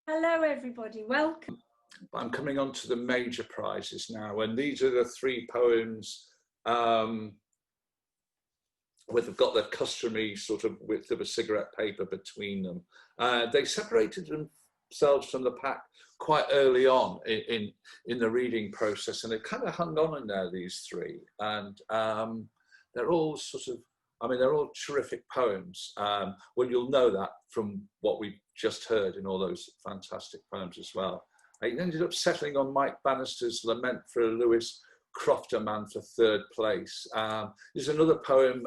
Hello everybody, welcome. I'm coming on to the major prizes now, and these are the three poems where they've got the customary sort of width of a cigarette paper between them. They separated themselves from the pack quite early on in the reading process, and they kind of hung on in there, these three, and they're all sort of, I mean, they're all terrific poems. Well, you'll know that from what we've just heard in all those fantastic poems as well. I ended up settling on Mike Bannister's Lament for a Lewis Crofter Man for third place. There's another poem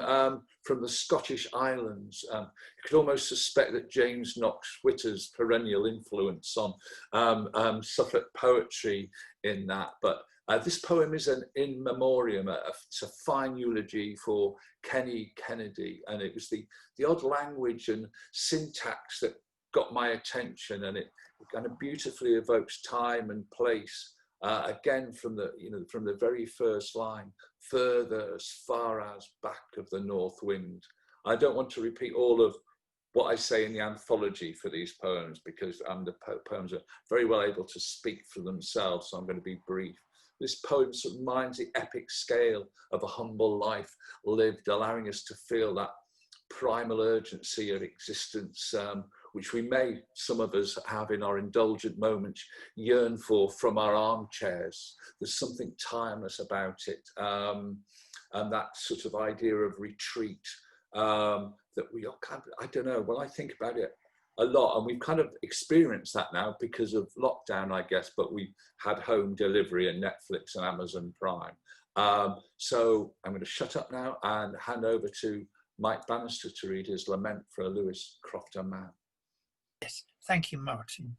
from the Scottish Islands. You could almost suspect that James Knox Witter's perennial influence on Suffolk poetry in that, but this poem is an in memoriam. It's a fine eulogy for Kenny Kennedy, and it was the odd language and syntax that got my attention, and it kind of beautifully evokes time and place. Again, from the very first line, further as far as back of the north wind. I don't want to repeat all of what I say in the anthology for these poems, because the poems are very well able to speak for themselves, so I'm going to be brief. This poem sort of minds the epic scale of a humble life lived, allowing us to feel that primal urgency of existence, which we may, some of us, have in our indulgent moments, yearn for from our armchairs. There's something timeless about it, and that sort of idea of retreat that we all kind of, I don't know, well, I think about it a lot, and we've kind of experienced that now because of lockdown, I guess, but we had home delivery and Netflix and Amazon Prime. So I'm going to shut up now and hand over to Mike Bannister to read his Lament for a Lewis Crofter Man. Yes, thank you, Martin.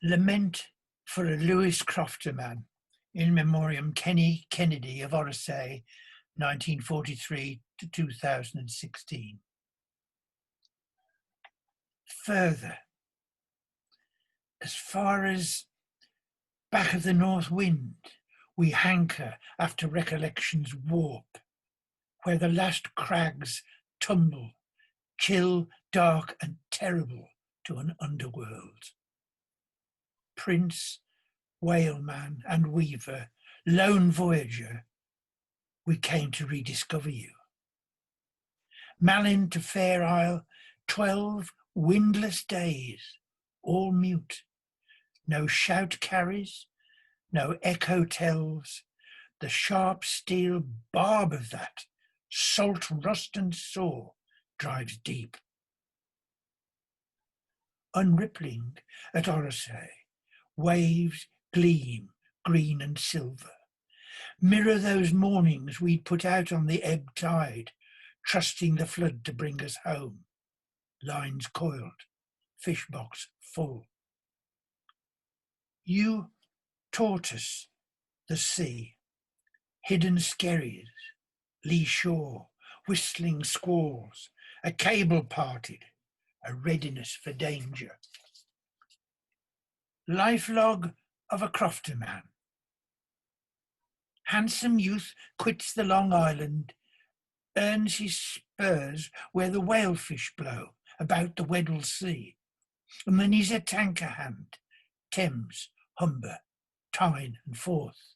Lament for a Lewis Crofter Man, in memoriam Kenny Kennedy of Orsay, 1943 to 2016. Further, as far as back of the north wind, we hanker after recollection's warp, where the last crags tumble, chill, dark and terrible to an underworld. Prince, whaleman and weaver, lone voyager, we came to rediscover you. Malin to Fair Isle, 12 windless days, all mute. No shout carries, no echo tells, the sharp steel barb of that salt rust and saw drives deep. Unrippling at Orsay, waves gleam green and silver, mirror those mornings we'd put out on the ebb tide, trusting the flood to bring us home. Lines coiled, fish box full. You taught us the sea, hidden skerries, lee shore, whistling squalls, a cable parted, a readiness for danger. Life log of a crofter man. Handsome youth quits the Long Island, earns his spurs where the whalefish blow about the Weddell Sea, and then he's a tanker hand, Thames, Humber, Tyne and Forth.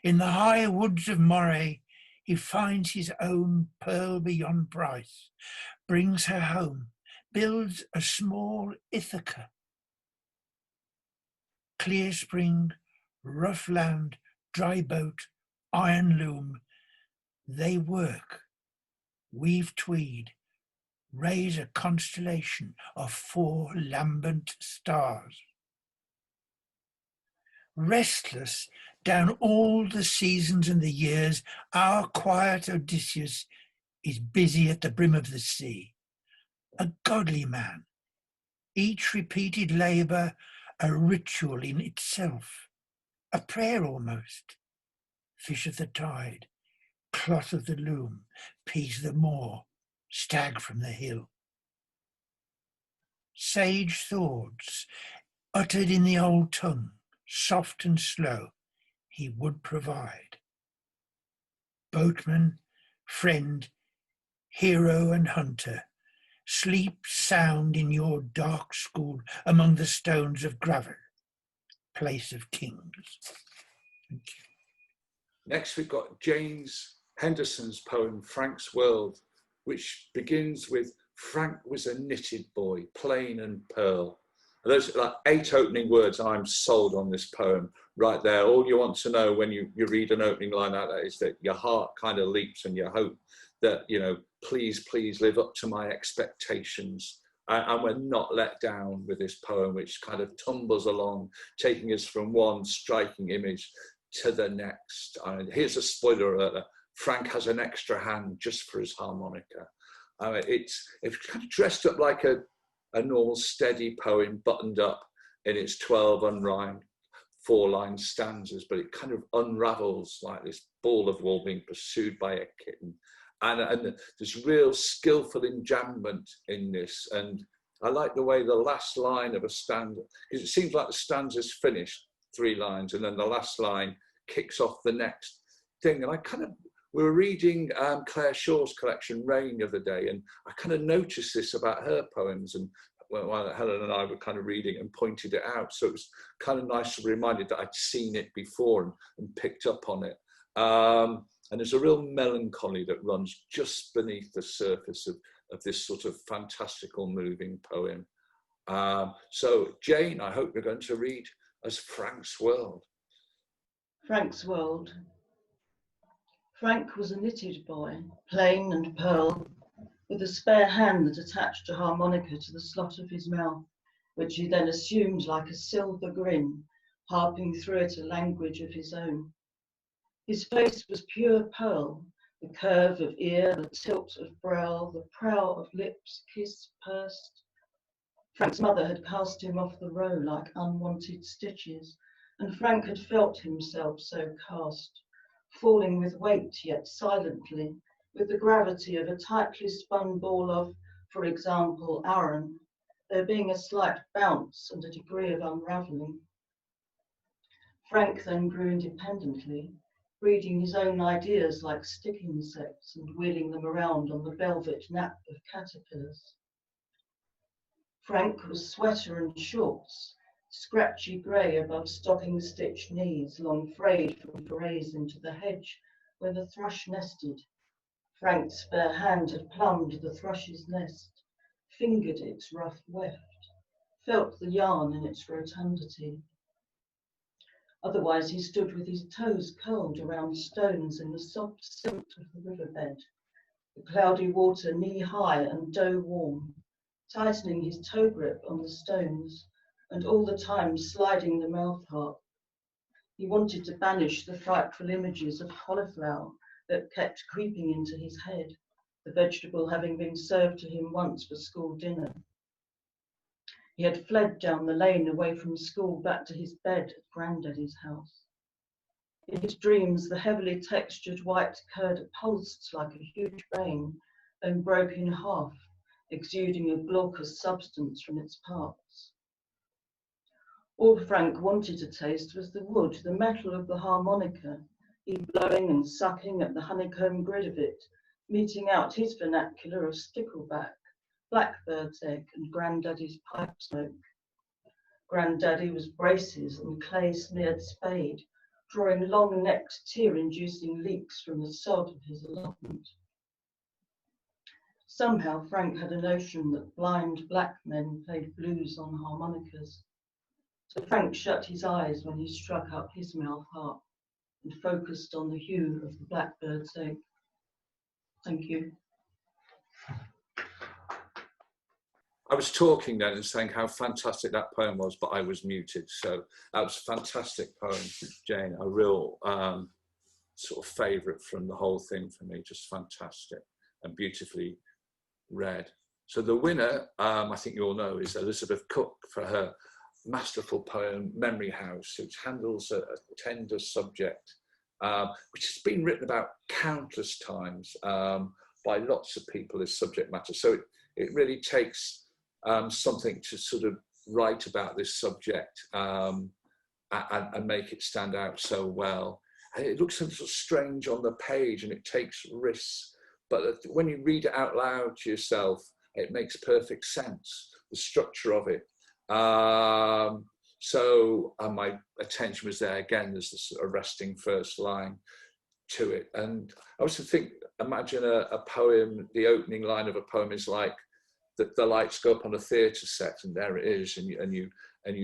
In the high woods of Moray, he finds his own pearl beyond price, brings her home, builds a small Ithaca. Clear spring, rough land, dry boat, iron loom, they work, weave tweed, raise a constellation of 4 lambent stars. Restless down all the seasons and the years, our quiet Odysseus is busy at the brim of the sea. A godly man, each repeated labour a ritual in itself, a prayer almost. Fish of the tide, cloth of the loom, peas the moor, stag from the hill. Sage thoughts, uttered in the old tongue, soft and slow, he would provide. Boatman, friend, hero and hunter, sleep sound in your dark school among the stones of gravel, place of kings. Thank you. Next, we've got James Henderson's poem, Frank's World, which begins with, Frank was a knitted boy, plain and pearl. And those are like 8 opening words, and I'm sold on this poem right there. All you want to know when you read an opening line like that is that your heart kind of leaps and you hope that, you know, please live up to my expectations. And we're not let down with this poem, which kind of tumbles along, taking us from one striking image to the next. Here's a spoiler alert. Frank has an extra hand just for his harmonica. It's kind of dressed up like a normal steady poem, buttoned up in its 12 unrhymed 4-line stanzas, but it kind of unravels like this ball of wool being pursued by a kitten. And there's real skillful enjambment in this. And I like the way the last line of a stanza, because it seems like the stanza's finished 3 lines, and then the last line kicks off the next thing. And we were reading Claire Shaw's collection, Rain, the other day, and I kind of noticed this about her poems, and while Helen and I were kind of reading and pointed it out. So it was kind of nice to be reminded that I'd seen it before and picked up on it. And there's a real melancholy that runs just beneath the surface of this sort of fantastical moving poem. So Jane, I hope you're going to read as Frank's World. Frank's World. Frank was a knitted boy, plain and pearl, with a spare hand that attached a harmonica to the slot of his mouth, which he then assumed like a silver grin, harping through it a language of his own. His face was pure pearl, the curve of ear, the tilt of brow, the prow of lips kissed, pursed. Frank's mother had cast him off the row like unwanted stitches, and Frank had felt himself so cast, falling with weight yet silently, with the gravity of a tightly spun ball of, for example, Aaron, there being a slight bounce and a degree of unravelling. Frank then grew independently, breeding his own ideas like stick insects and wheeling them around on the velvet nap of caterpillars. Frank was sweater and shorts, scratchy grey above stocking-stitched knees, long frayed from forays into the hedge where the thrush nested. Frank's spare hand had plumbed the thrush's nest, fingered its rough weft, felt the yarn in its rotundity. Otherwise he stood with his toes curled around stones in the soft silt of the riverbed, the cloudy water knee-high and dough-warm, tightening his toe grip on the stones, and all the time sliding the mouth harp. He wanted to banish the frightful images of cauliflower that kept creeping into his head, the vegetable having been served to him once for school dinner. He had fled down the lane away from school back to his bed at Granddaddy's house. In his dreams, the heavily textured white curd pulsed like a huge vein, then broke in half, exuding a glaucous substance from its parts. All Frank wanted to taste was the wood, the metal of the harmonica, he blowing and sucking at the honeycomb grid of it, meting out his vernacular of stickleback, blackbird's egg, and Granddaddy's pipe smoke. Granddaddy was braces and clay-smeared spade, drawing long-necked, tear-inducing leaks from the sod of his allotment. Somehow Frank had a notion that blind black men played blues on harmonicas. So Frank shut his eyes when he struck up his mouth harp and focused on the hue of the blackbird's egg. Thank you. I was talking then and saying how fantastic that poem was, but I was muted. So that was a fantastic poem, Jane. A real sort of favourite from the whole thing for me. Just fantastic and beautifully read. So the winner, I think you all know, is Elizabeth Cook for her masterful poem, Memory House, which handles a tender subject, which has been written about countless times by lots of people as subject matter. So it really takes something to sort of write about this subject and make it stand out so well. And it looks a little strange on the page and it takes risks, but when you read it out loud to yourself, it makes perfect sense, the structure of it. So my attention was there again. There's this arresting first line to it, and I also think, imagine a poem. The opening line of a poem is like the lights go up on a theatre set, and there it is, and you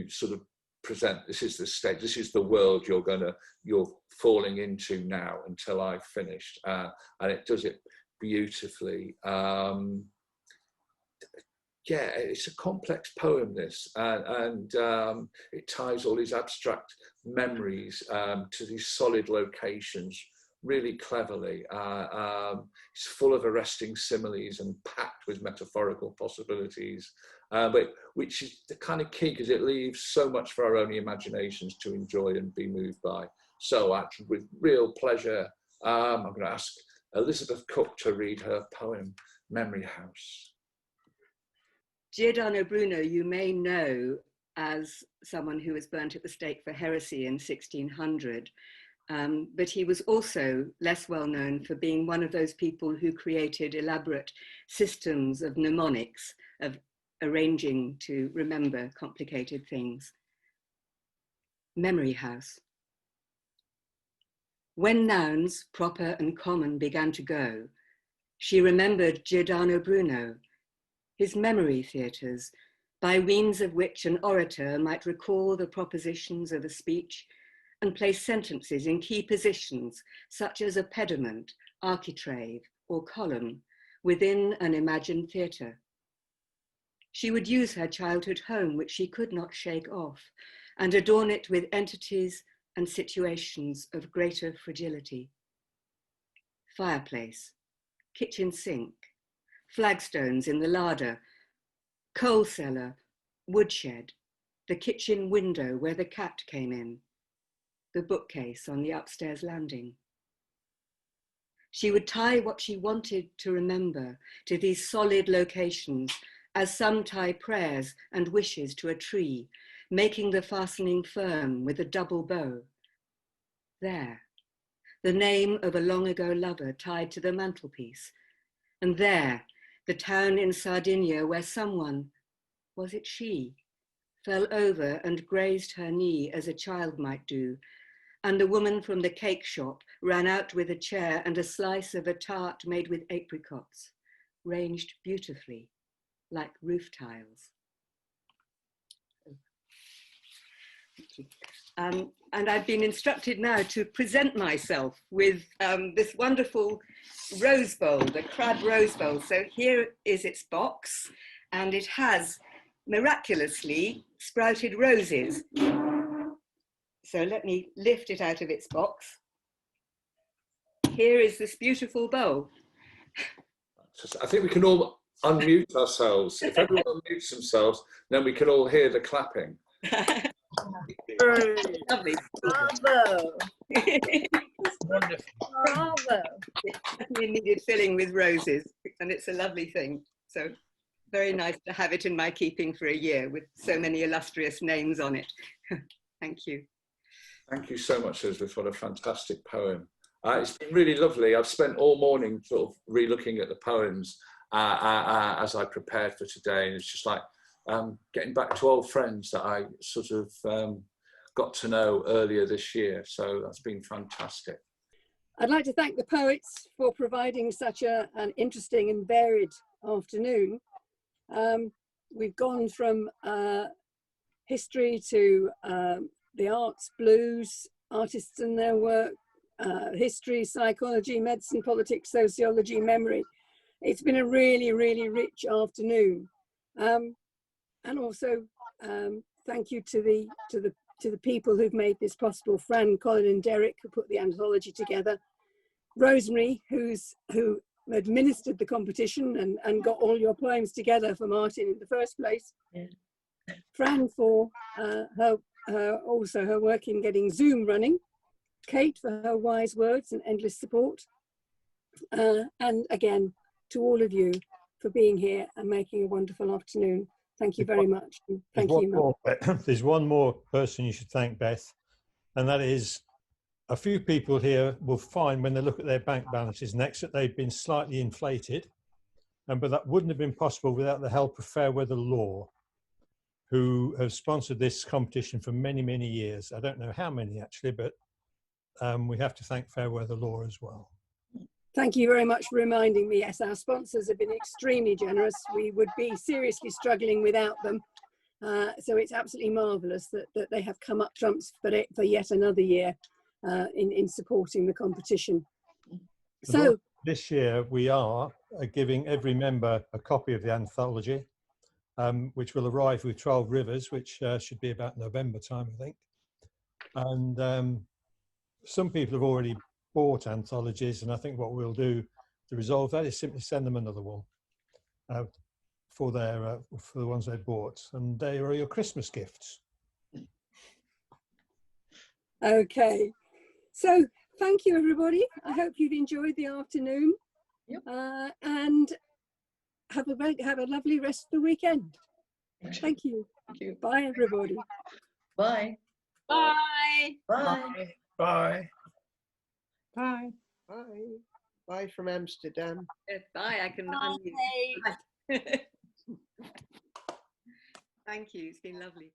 sort of present, this is the stage, this is the world you're falling into now until I've finished, and it does it beautifully. Yeah, it's a complex poem, this, and it ties all these abstract memories to these solid locations really cleverly. It's full of arresting similes and packed with metaphorical possibilities, but which is the kind of key, because it leaves so much for our own imaginations to enjoy and be moved by. So actually, with real pleasure, I'm going to ask Elizabeth Cook to read her poem, Memory House. Giordano Bruno you may know as someone who was burnt at the stake for heresy in 1600, but he was also less well known for being one of those people who created elaborate systems of mnemonics, of arranging to remember complicated things. Memory House. When nouns, proper and common, began to go, she remembered Giordano Bruno, his memory theatres, by means of which an orator might recall the propositions of a speech and place sentences in key positions, such as a pediment, architrave, or column, within an imagined theatre. She would use her childhood home, which she could not shake off, and adorn it with entities and situations of greater fragility. Fireplace, kitchen sink, flagstones in the larder, coal cellar, woodshed, the kitchen window where the cat came in, the bookcase on the upstairs landing. She would tie what she wanted to remember to these solid locations, as some tie prayers and wishes to a tree, making the fastening firm with a double bow. There, the name of a long ago lover tied to the mantelpiece, and there, the town in Sardinia where someone, was it she, fell over and grazed her knee as a child might do, and the woman from the cake shop ran out with a chair and a slice of a tart made with apricots, ranged beautifully, like roof tiles. And I've been instructed now to present myself with this wonderful rose bowl, the Crabbe rose bowl. So here is its box, and it has miraculously sprouted roses. So let me lift it out of its box. Here is this beautiful bowl. I think we can all unmute ourselves. If everyone unmutes themselves, then we can all hear the clapping. Lovely. Bravo. Wonderful. Bravo. It definitely needed filling with roses, and it's a lovely thing. So very nice to have it in my keeping for a year with so many illustrious names on it. Thank you. Thank you so much, Elizabeth. What a fantastic poem. It's been really lovely. I've spent all morning sort of re-looking at the poems as I prepared for today. And it's just like getting back to old friends that I sort of got to know earlier this year. So that's been fantastic. I'd like to thank the poets for providing such an interesting and varied afternoon. We've gone from history to the arts, blues, artists and their work, history, psychology, medicine, politics, sociology, memory. It's been a really, really rich afternoon. And also thank you to the people who've made this possible. Fran, Colin and Derek, who put the anthology together. Rosemary, who administered the competition and got all your poems together for Martin in the first place. Yeah. Fran for also her work in getting Zoom running. Kate for her wise words and endless support. And again, to all of you for being here and making a wonderful afternoon. Thank you very much. Thank you. There's one more person you should thank, Beth, and that is a few people here will find when they look at their bank balances next that they've been slightly inflated. but that wouldn't have been possible without the help of Fair Weather Law, who have sponsored this competition for many, many years. I don't know how many actually, but we have to thank Fair Weather Law as well. Thank you very much for reminding me. Yes, our sponsors have been extremely generous. We would be seriously struggling without them. So it's absolutely marvellous that they have come up trumps for yet another year in supporting the competition. So this year we are giving every member a copy of the anthology, which will arrive with 12 Rivers, which should be about November time, I think. And some people have already bought anthologies, and I think what we'll do to resolve that is simply send them another one for the ones they bought, and they are your Christmas gifts. okay, so thank you everybody. I hope you've enjoyed the afternoon. Yep. And have a lovely rest of the weekend. Thank you. Thank you. Bye everybody. Bye. Bye. Bye. Bye. Bye. Bye from Amsterdam. Bye, I can unmute. Bye. Thank you, it's been lovely.